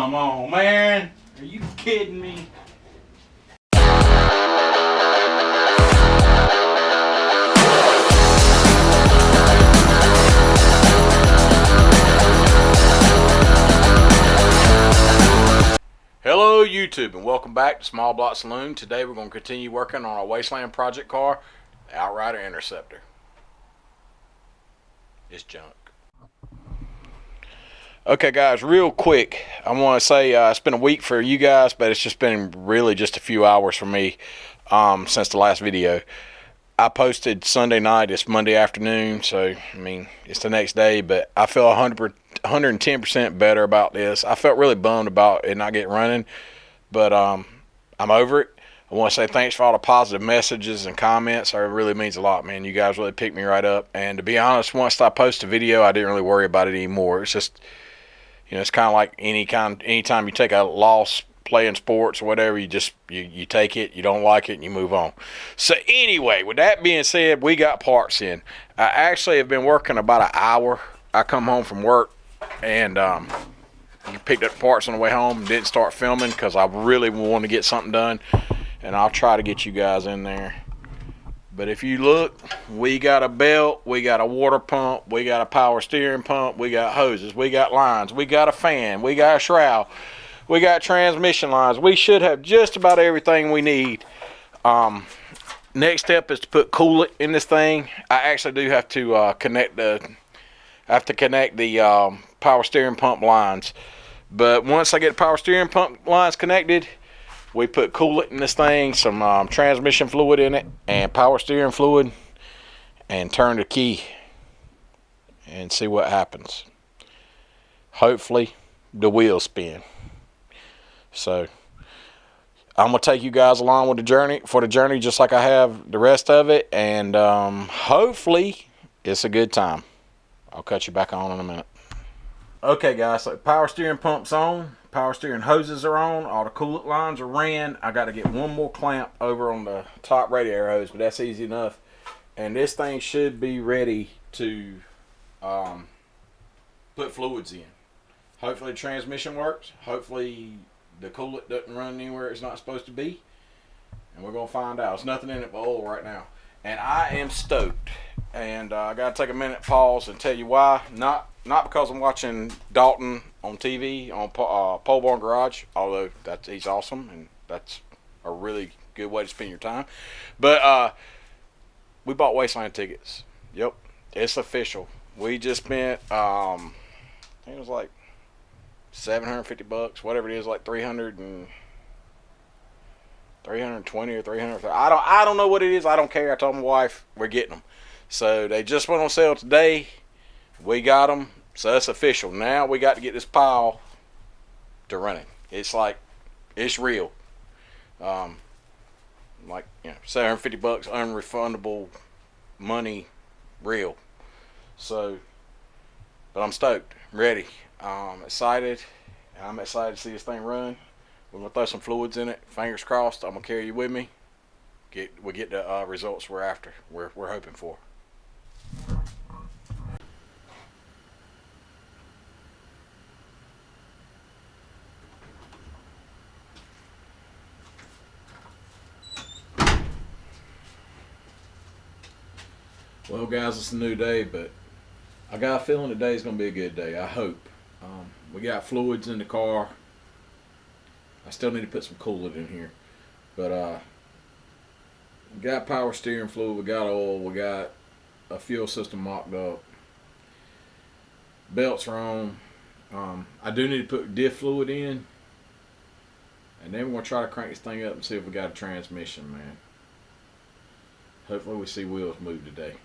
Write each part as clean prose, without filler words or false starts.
Come on, man. Are you kidding me? Hello YouTube and welcome back to Small Block Saloon. Today we're going to continue working on our Wasteland project car, the Outrider Interceptor. It's junk. Okay guys, real quick, I want to say it's been a week for you guys, but it's just been really just a few hours for me since the last video. I posted Sunday night, it's Monday afternoon, so I mean it's the next day, but I feel 110% better about this. I felt really bummed about it not getting running, but I'm over it. I want to say thanks for all the positive messages and comments. It really means a lot, man. You guys really picked me right up. And to be honest, once I post a video, I didn't really worry about it anymore. It's just, you know, it's kind of like anytime you take a loss playing sports or whatever, you take it, you don't like it, and you move on. So anyway, with that being said, we got parts in. I actually have been working about an hour. I come home from work and picked up parts on the way home and didn't start filming because I really want to get something done, and I'll try to get you guys in there. But if you look, we got a belt, we got a water pump, we got a power steering pump, we got hoses, we got lines, we got a fan, we got a shroud, we got transmission lines. We should have just about everything we need. Next step is to put coolant in this thing. I actually do have to connect the power steering pump lines. But once I get the power steering pump lines connected, we put coolant in this thing, some transmission fluid in it, and power steering fluid, and turn the key and see what happens. Hopefully the wheels spin. So I'm gonna take you guys along with the journey just like I have the rest of it, and hopefully it's a good time. I'll cut you back on in a minute. Okay guys, so power steering pump's on, power steering hoses are on, all the coolant lines are ran. I got to get one more clamp over on the top radiator hose, but that's easy enough. And this thing should be ready to put fluids in. Hopefully the transmission works. Hopefully the coolant doesn't run anywhere it's not supposed to be. And we're going to find out. There's nothing in it but oil right now. And I am stoked. And I got to take a minute pause and tell you why. Not because I'm watching Dalton on TV on Pole Barn Garage, although he's awesome and that's a really good way to spend your time. But we bought Wasteland tickets. Yep, it's official. We just spent I think it was like $750, whatever it is, like 320 or 300. I don't know what it is. I don't care. I told my wife we're getting them. So they just went on sale today. We got them, so it's official. Now we got to get this pile to running. It's like, it's real. Like, you know, $750 unrefundable money, real. So, but I'm stoked, I'm ready. Excited. I'm excited to see this thing run. We're gonna throw some fluids in it. Fingers crossed. I'm gonna carry you with me. We get the results we're after. We're hoping for. Well guys, it's a new day, but I got a feeling today's going to be a good day. I hope. We got fluids in the car. I still need to put some coolant in here. But we got power steering fluid, we got oil, we got a fuel system mocked up. Belts are on. I do need to put diff fluid in. And then we're going to try to crank this thing up and see if we got a transmission, man. Hopefully we see wheels move today.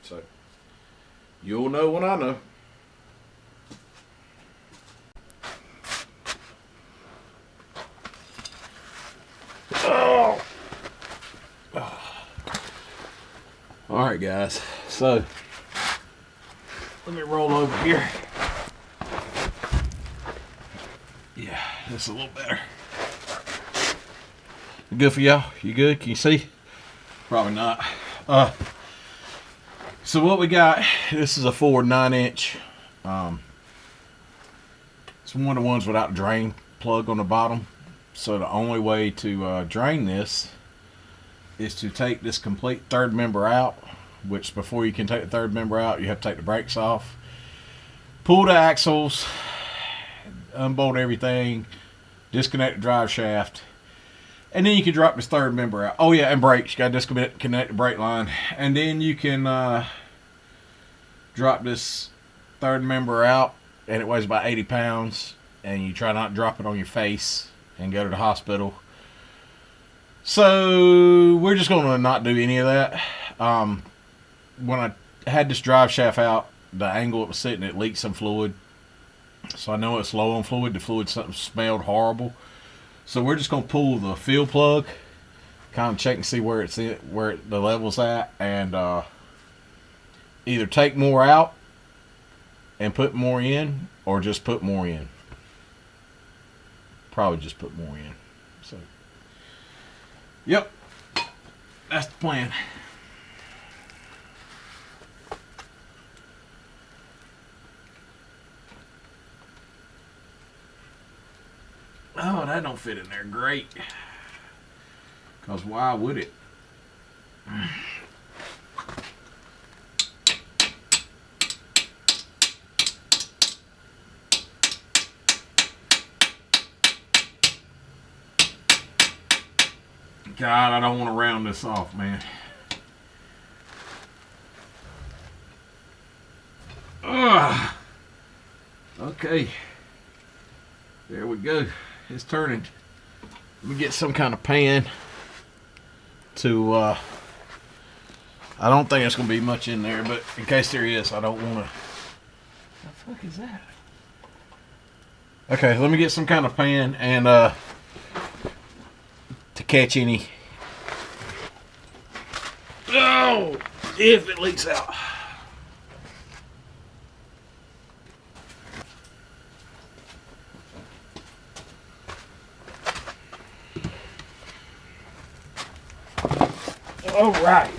So, you'll know when I know. Oh. Alright guys, so let me roll over here. Yeah, that's a little better. Good for y'all? You good? Can you see? Probably not. So what we got, this is a Ford 9-inch. It's It's one of the ones without a drain plug on the bottom. So the only way to drain this is to take this complete third member out, which before you can take the third member out, you have to take the brakes off, pull the axles, unbolt everything, disconnect the drive shaft, and then you can drop this third member out. Oh yeah, and brakes. You got to disconnect the brake line, and then you can drop this third member out, and it weighs about 80 pounds, and you try not to drop it on your face and go to the hospital. So we're just going to not do any of that. When I had this drive shaft out, the angle it was sitting, it leaked some fluid. So I know it's low on fluid. The fluid smelled horrible. So we're just going to pull the fuel plug, kind of check and see where the level's at, and either take more out and put more in, or just put more in. Probably just put more in. So, yep, that's the plan. Oh, that don't fit in there great. Because why would it? God, I don't want to round this off, man. Ugh. Okay. There we go. It's turning. Let me get some kind of pan to, I don't think there's going to be much in there, but in case there is, I don't want to. What the fuck is that? Okay, let me get some kind of pan and, to catch any. Oh, if it leaks out. All right,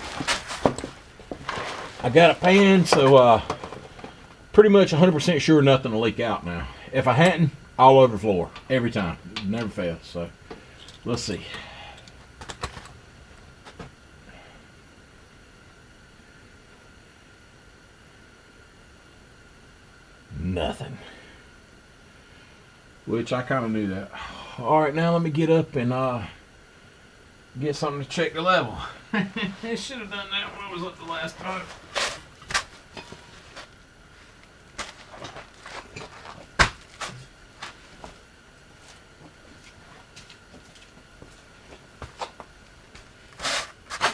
I got a pan, so pretty much 100% sure nothing will leak out now. If I hadn't, all over the floor every time, never fails. So let's see. Nothing. Which I kind of knew that. All right, now let me get up and get something to check the level. I should have done that when I was up the last time.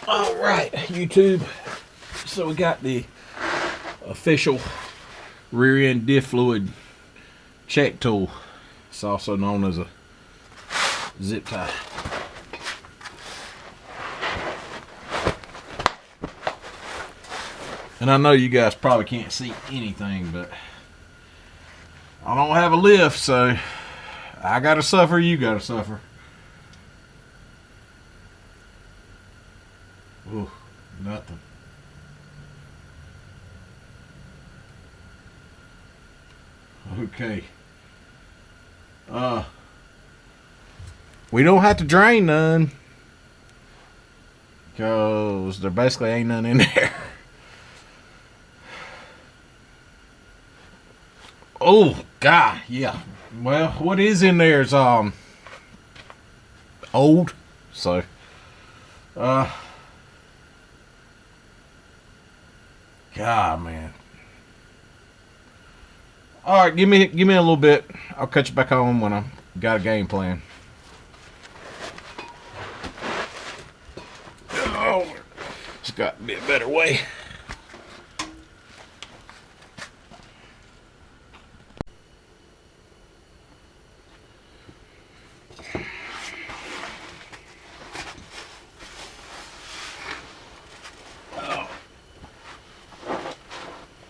All right, YouTube. So we got the official rear end diff fluid check tool. It's also known as a zip tie. And I know you guys probably can't see anything, but I don't have a lift, so I gotta suffer, you gotta suffer. Ooh, nothing. Okay. We don't have to drain none, because there basically ain't none in there. Oh God, yeah. Well, what is in there is old, so God, man. All right, give me a little bit. I'll catch you back on when I got a game plan. Oh, it's got to be a better way.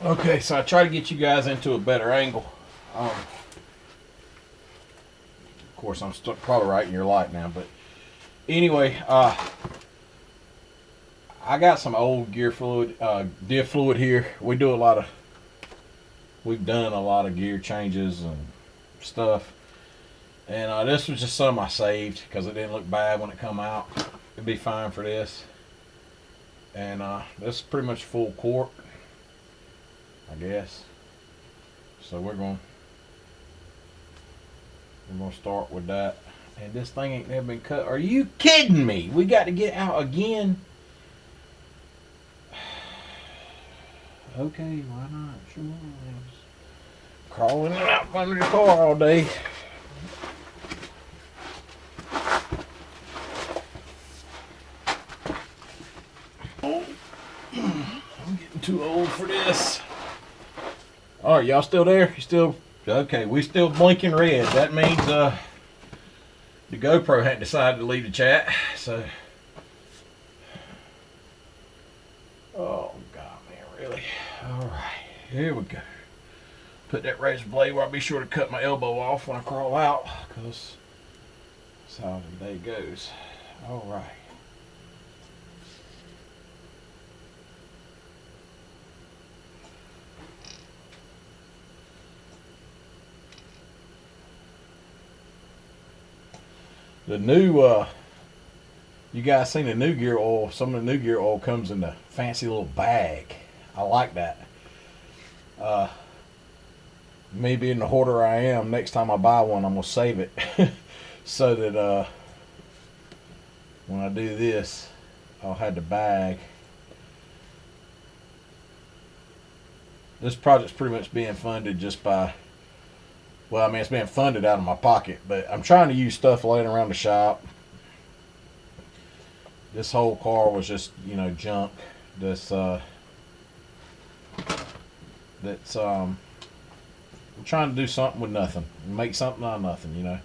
Okay, so I try to get you guys into a better angle. Of course, I'm still probably right in your light now, but anyway, I got some old gear fluid, diff fluid here. We've done a lot of gear changes and stuff. And this was just some I saved because it didn't look bad when it come out. It'd be fine for this. And this is pretty much full quart, I guess. So we're gonna start with that. And this thing ain't never been cut. Are you kidding me? We got to get out again. Okay, why not? Sure. Crawling out from under the car all day. Oh, I'm getting too old for this. All right, y'all still there? You still okay? We still blinking red. That means the GoPro hadn't decided to leave the chat. So, oh God, man, really? All right, here we go. Put that razor blade where I'll be sure to cut my elbow off when I crawl out, because that's how the day goes. All right. The new, you guys seen the new gear oil? Some of the new gear oil comes in a fancy little bag. I like that. Me being the hoarder I am, next time I buy one, I'm going to save it so that when I do this, I'll have the bag. This project's pretty much being funded just by, well, I mean, it's being funded out of my pocket, but I'm trying to use stuff laying around the shop. This whole car was just, you know, junk. I'm trying to do something with nothing, make something out of nothing, you know.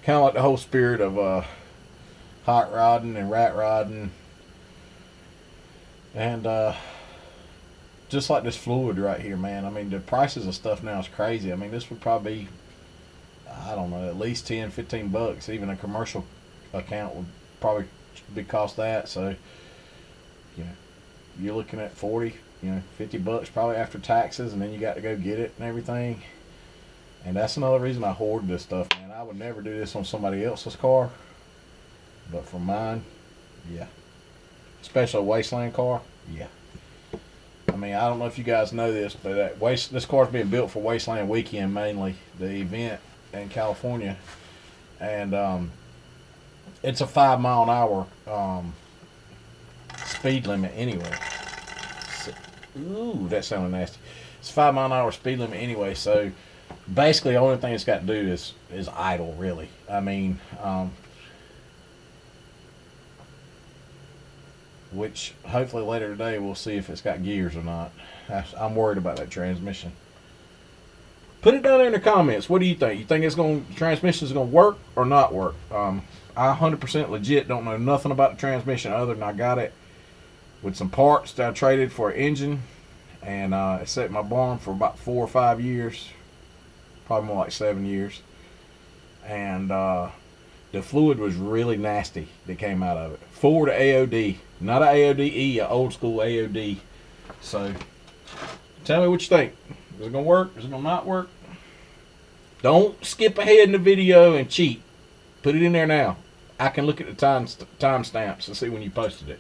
Kind of like the whole spirit of hot rodding and rat rodding, and just like this fluid right here, man. I mean, the prices of stuff now is crazy. I mean, this would probably be, I don't know, at least 10, 15 bucks. Even a commercial account would probably be cost that. So, you know, you're looking at 40, you know, 50 bucks probably after taxes, and then you got to go get it and everything. And that's another reason I hoard this stuff, man. I would never do this on somebody else's car, but for mine, yeah. Especially a Wasteland car, yeah. I mean, I don't know if you guys know this, but this car's being built for Wasteland Weekend mainly, the event in California, and it's a 5 mile an hour speed limit anyway. So, ooh, that sounded nasty. It's a 5 mile an hour speed limit anyway, so basically the only thing it's got to do is idle, really. I mean, which hopefully later today we'll see if it's got gears or not. I'm worried about that transmission. Put it down there in the comments. What do you think? You think the transmission is going to work or not work? I 100% legit don't know nothing about the transmission other than I got it with some parts that I traded for an engine, and it sat in my barn for about 4 or 5 years, probably more like 7 years, and the fluid was really nasty that came out of it. Ford AOD, not an AODE, an old school AOD. So tell me what you think. Is it gonna work? Is it gonna not work? Don't skip ahead in the video and cheat. Put it in there now. I can look at the time stamps and see when you posted it.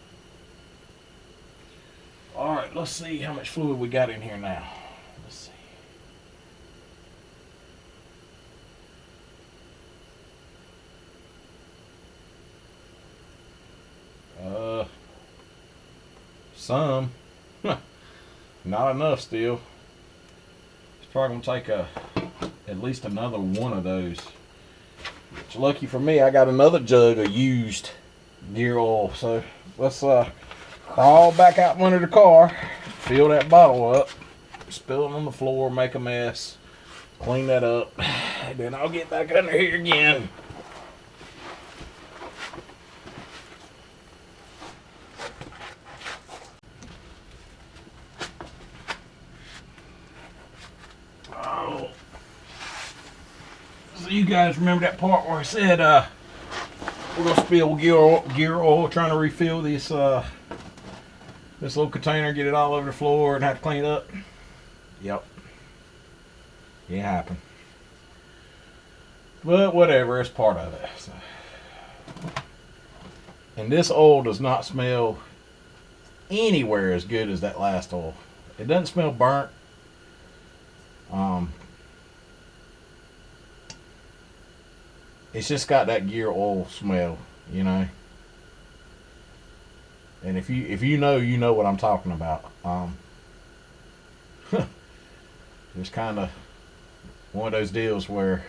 All right, let's see how much fluid we got in here now. Let's see. Some. Not enough still. It's probably gonna take at least another one of those. It's lucky for me, I got another jug of used gear oil. So let's crawl back out from under the car, fill that bottle up, spill it on the floor, make a mess, clean that up, and then I'll get back under here again. Oh, so you guys remember that part where I said we're gonna spill gear oil trying to refill this this little container, get it all over the floor and have to clean it up? Yep, it happened. But whatever, it's part of it. So. And this oil does not smell anywhere as good as that last oil. It doesn't smell burnt. It's just got that gear oil smell, you know. And if you know what I'm talking about. It's kind of one of those deals where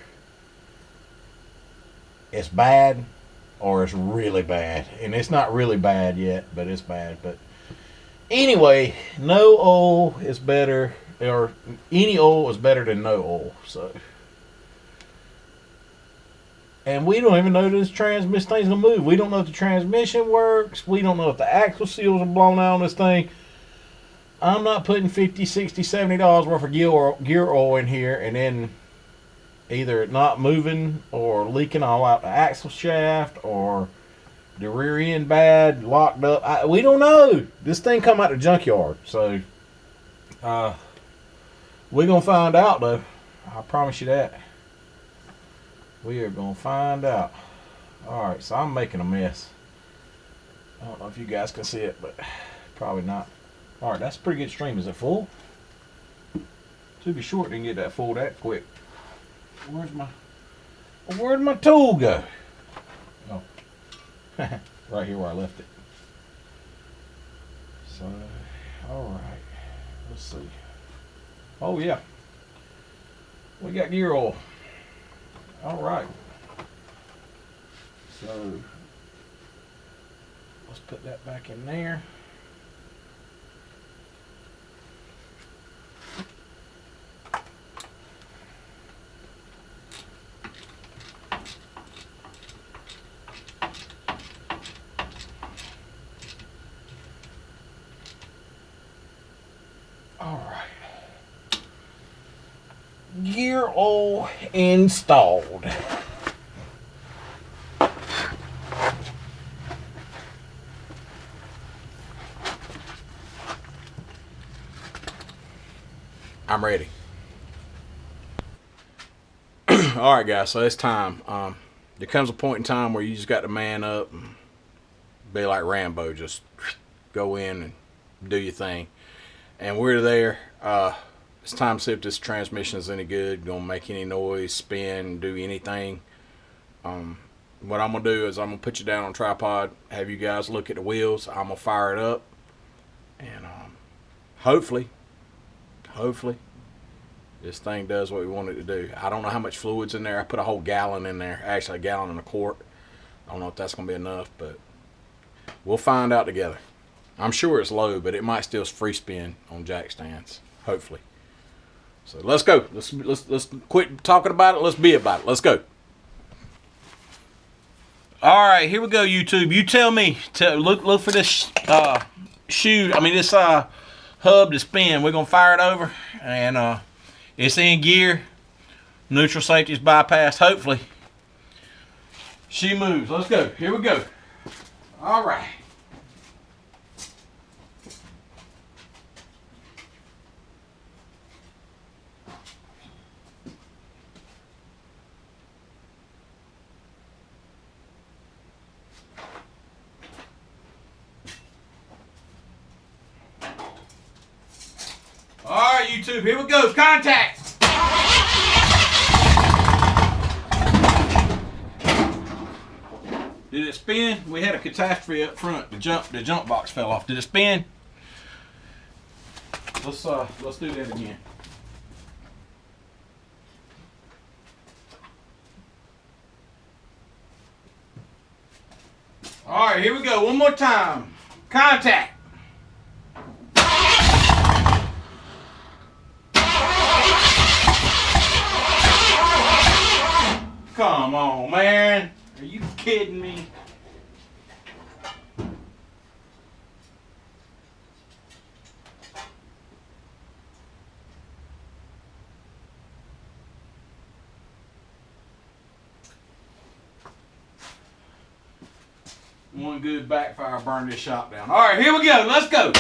it's bad or it's really bad. And it's not really bad yet, but it's bad. But anyway, no oil is better, or any oil is better than no oil. So, and we don't even know this thing's gonna move. We don't know if the transmission works. We don't know if the axle seals are blown out on this thing. I'm not putting $50, $60, $70 worth of gear oil in here and then either it not moving or leaking all out the axle shaft or the rear end bad, locked up. We don't know. This thing come out the junkyard. So we're going to find out, though. I promise you that. We are going to find out. Alright, so I'm making a mess. I don't know if you guys can see it, but probably not. Alright, that's a pretty good stream. Is it full? To be short, didn't get that full that quick. Where'd my tool go? Oh. Right here where I left it. So, alright. Let's see. Oh yeah. We got gear oil. Alright. So, let's put that back in there. Gear oil installed. I'm ready. All right, guys, so it's time. There comes a point in time where you just got to man up and be like Rambo, just go in and do your thing. And we're there. It's time to see if this transmission is any good, gonna make any noise, spin, do anything. What I'm gonna do is I'm gonna put you down on tripod, have you guys look at the wheels. I'm gonna fire it up, and hopefully this thing does what we want it to do. I don't know how much fluid's in there. I put a whole gallon in there, actually a gallon and a quart. I don't know if that's gonna be enough, but we'll find out together. I'm sure it's low, but it might still free spin on jack stands, hopefully. So let's go. Let's quit talking about it. Let's be about it. Let's go. All right, here we go, YouTube. You tell me. Look for this this hub to spin. We're gonna fire it over, and it's in gear. Neutral safety is bypassed. Hopefully, she moves. Let's go. Here we go. All right. All right, YouTube, here we go. Contact. Did it spin? We had a catastrophe up front. The jump box fell off. Did it spin? Let's do that again. All right, here we go. One more time. Contact. Come on, man. Are you kidding me? One good backfire burned this shop down. All right, here we go. Let's go.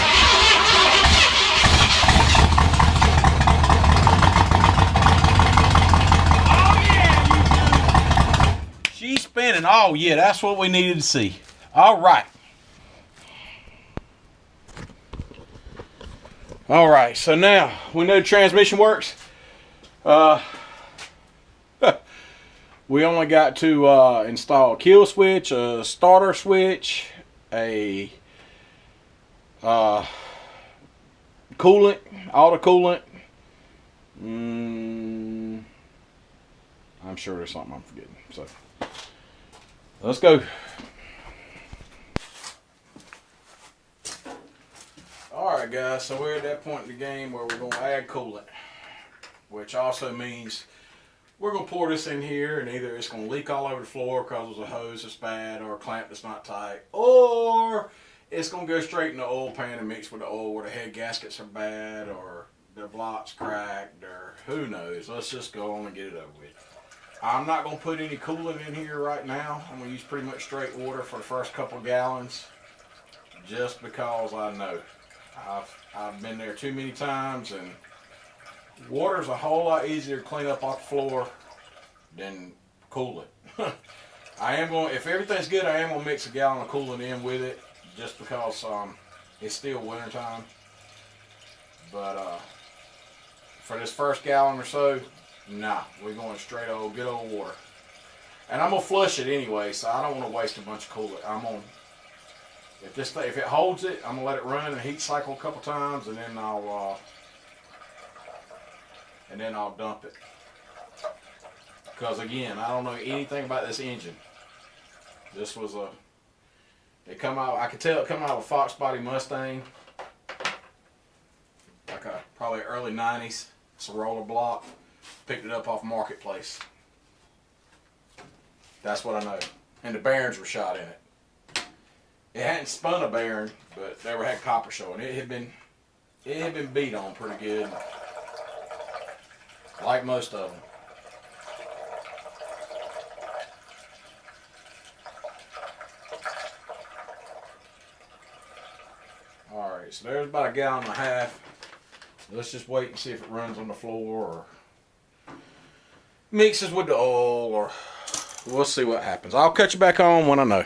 in, and oh yeah, that's what we needed to see. All right. All right, so now we know the transmission works. We only got to install a kill switch, a starter switch, a coolant, auto coolant. I'm sure there's something I'm forgetting. So let's go. Alright guys, so we're at that point in the game where we're going to add coolant, which also means we're going to pour this in here, and either it's going to leak all over the floor because there's a hose that's bad or a clamp that's not tight, or it's going to go straight in the oil pan and mix with the oil where the head gaskets are bad or the block's cracked or who knows. Let's just go on and get it over with. I'm not going to put any coolant in here right now. I'm going to use pretty much straight water for the first couple gallons just because I know. I've been there too many times, and water's a whole lot easier to clean up off the floor than coolant. I am going, if everything's good, I am going to mix a gallon of coolant in with it just because it's still winter time. But for this first gallon or so, nah, we're going straight old good old water. And I'm going to flush it anyway, so I don't want to waste a bunch of coolant. I'm going to, if it holds it, I'm gonna let it run and heat cycle a couple times, and then I'll dump it. Because again, I don't know anything about this engine. This was it come out. I could tell it come out of a Fox body Mustang, like probably early '90s. It's a roller block. Picked it up off Marketplace. That's what I know. And the bearings were shot in it. It hadn't spun a bearing, but they had copper showing. It had been beat on pretty good, like most of them. All right, so there's about a gallon and a half. Let's just wait and see if it runs on the floor or mixes with the oil, or we'll see what happens. I'll catch you back on when I know.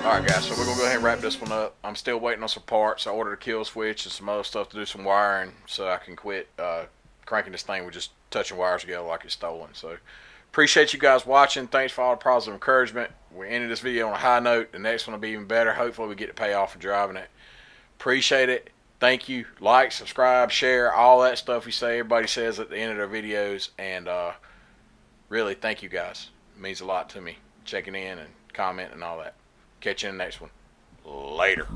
Alright guys, so we're going to go ahead and wrap this one up. I'm still waiting on some parts. I ordered a kill switch and some other stuff to do some wiring so I can quit cranking this thing with just touching wires together like it's stolen. So appreciate you guys watching. Thanks for all the positive encouragement. We ended this video on a high note. The next one will be even better. Hopefully we get to pay off for driving it. Appreciate it. Thank you. Like, subscribe, share, all that stuff we say. Everybody says at the end of their videos. And really, thank you guys. It means a lot to me. Checking in and commenting and all that. Catch you in the next one. Later.